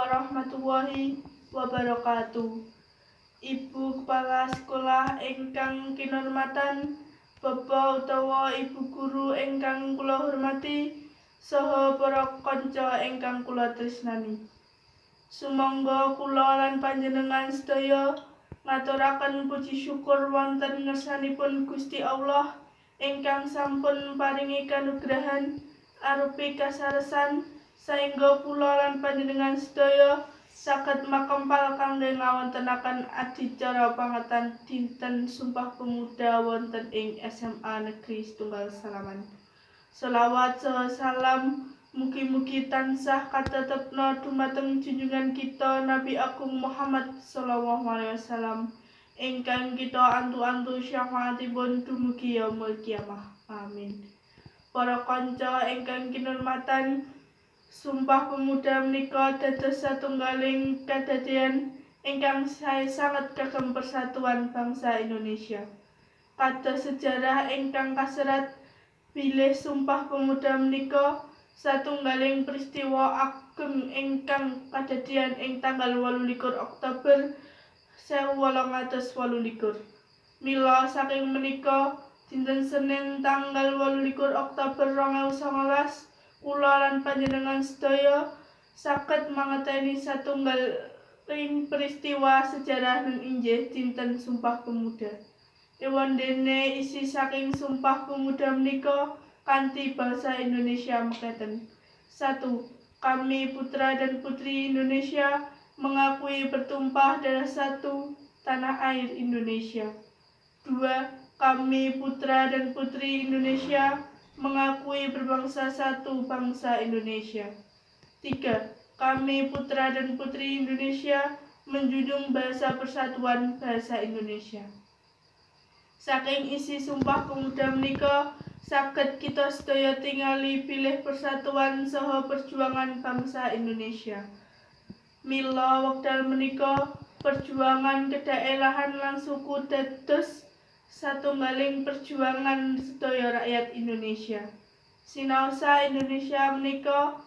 warahmatullahi wabarakatuh. Ibu Kepala Sekolah ingkang kinurmatan, Bapak utawa Ibu Guru ingkang kula hormati, saha para kanca ingkang kula tresnani. Sumangga kula lan panjenengan sedaya ngaturaken puji syukur wonten ngersanipun Gusti Allah ingkang sampun paringi kanugrahan arupi kasaresan saengga kula lan panjenengan sedaya saged makempal kangge ngawontenaken adicara pangatan dinten Sumpah Pemuda wonten ing SMA Negeri Setunggal Salaman. Selawat saha salam mugi-mugi tansah katetepna dumateng junjungan kita Nabi Agung Muhammad sallallahu alaihi wasallam ingkang kita antu-antu syafaatipun dumugi yaumul kiamah. Amin. Para kanca ingkang kinurmatan, Sumpah Pemuda menika dados satunggaling kadadéan ingkang sae sanget kagem persatuan bangsa Indonesia. Kados sejarah ingkang kaserat bilih Sumpah Pemuda menika satunggaling peristiwa ageng ingkang kadadéan ing tanggal 28 Oktober 1828. Mila saking menika dinten Senin tanggal 28 Oktober 2019 kula lan panjenengan sedaya saged mangerteni satunggaling peristiwa sejarah nun inggih dinten Sumpah Pemuda. Ewondene isi saking Sumpah Pemuda menika kanthi basa Indonesia mekaten. 1. Kami putra dan putri Indonesia mengakui bertumpah darah satu tanah air Indonesia. 2. Kami putra dan putri Indonesia mengakui berbangsa satu bangsa Indonesia. 3. Kami putra dan putri Indonesia menjunjung bahasa persatuan bahasa Indonesia. Saking isi Sumpah Pemuda menika saged kita sedaya tingali bilih persatuan saha perjuangan bangsa Indonesia. Mila wekdal menika perjuangan kedaerahan lan suku dados satunggaling perjuangan sedaya rakyat Indonesia. Sinaosa Indonesia menika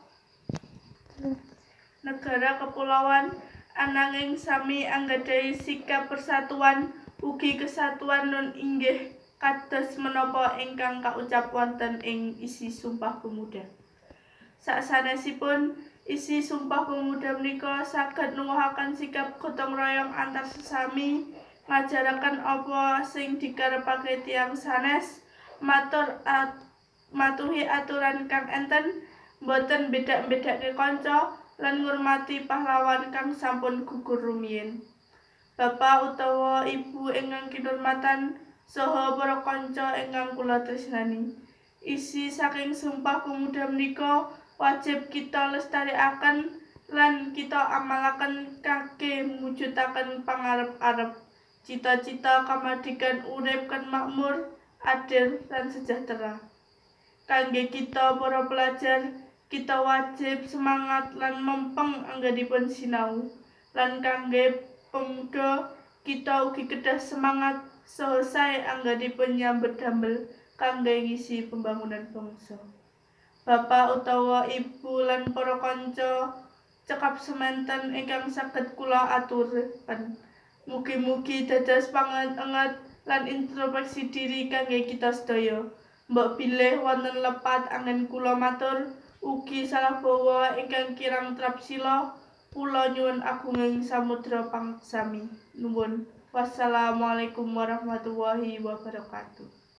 negara kepulauan ananging sami anggadhahi sikap persatuan ugi kesatuan nun inggih kados menapa ingkang kaucap wonten ing isi Sumpah Pemuda. Sasanesipun isi Sumpah Pemuda menika saged nuwuhaken sikap gotong royong antar sesami, ngajaraken apa sing dikarepake tiyang sanes, matuhi aturan kang enten, boten bedak-bedake kanca lan ngurmati pahlawan kang sampun gugur rumiyin. Bapak utawa Ibu ingkang kinurmatan saha para kanca ingkang kula tresnani. Isi saking Sumpah Pemuda menika wajib kita lestarikaken lan kita amalaken kangge mujudaken pangarep-arep cita-cita kamardikan urip kan makmur, adil lan sejahtera. Kangge kita para pelajar, kita wajib semangat lan mempeng anggenipun sinau. Lan kangge pemuda, kita ugi kedah semangat saha sae anggenipun nyambet damel kangge ngisi pembangunan bangsa. Bapak utawa Ibu lan para kanca cekap semanten ingkang saged kula aturaken. Mugi-mugi dados panganget lan introspeksi diri kangge kita sedaya. Mbok bilih wonten lepat anggen kula matur ugi salah bawa ingkang kirang trapsila, kula nyuwun agunging samudra pangsami. Nuwun. Wassalamualaikum warahmatullahi wabarakatuh.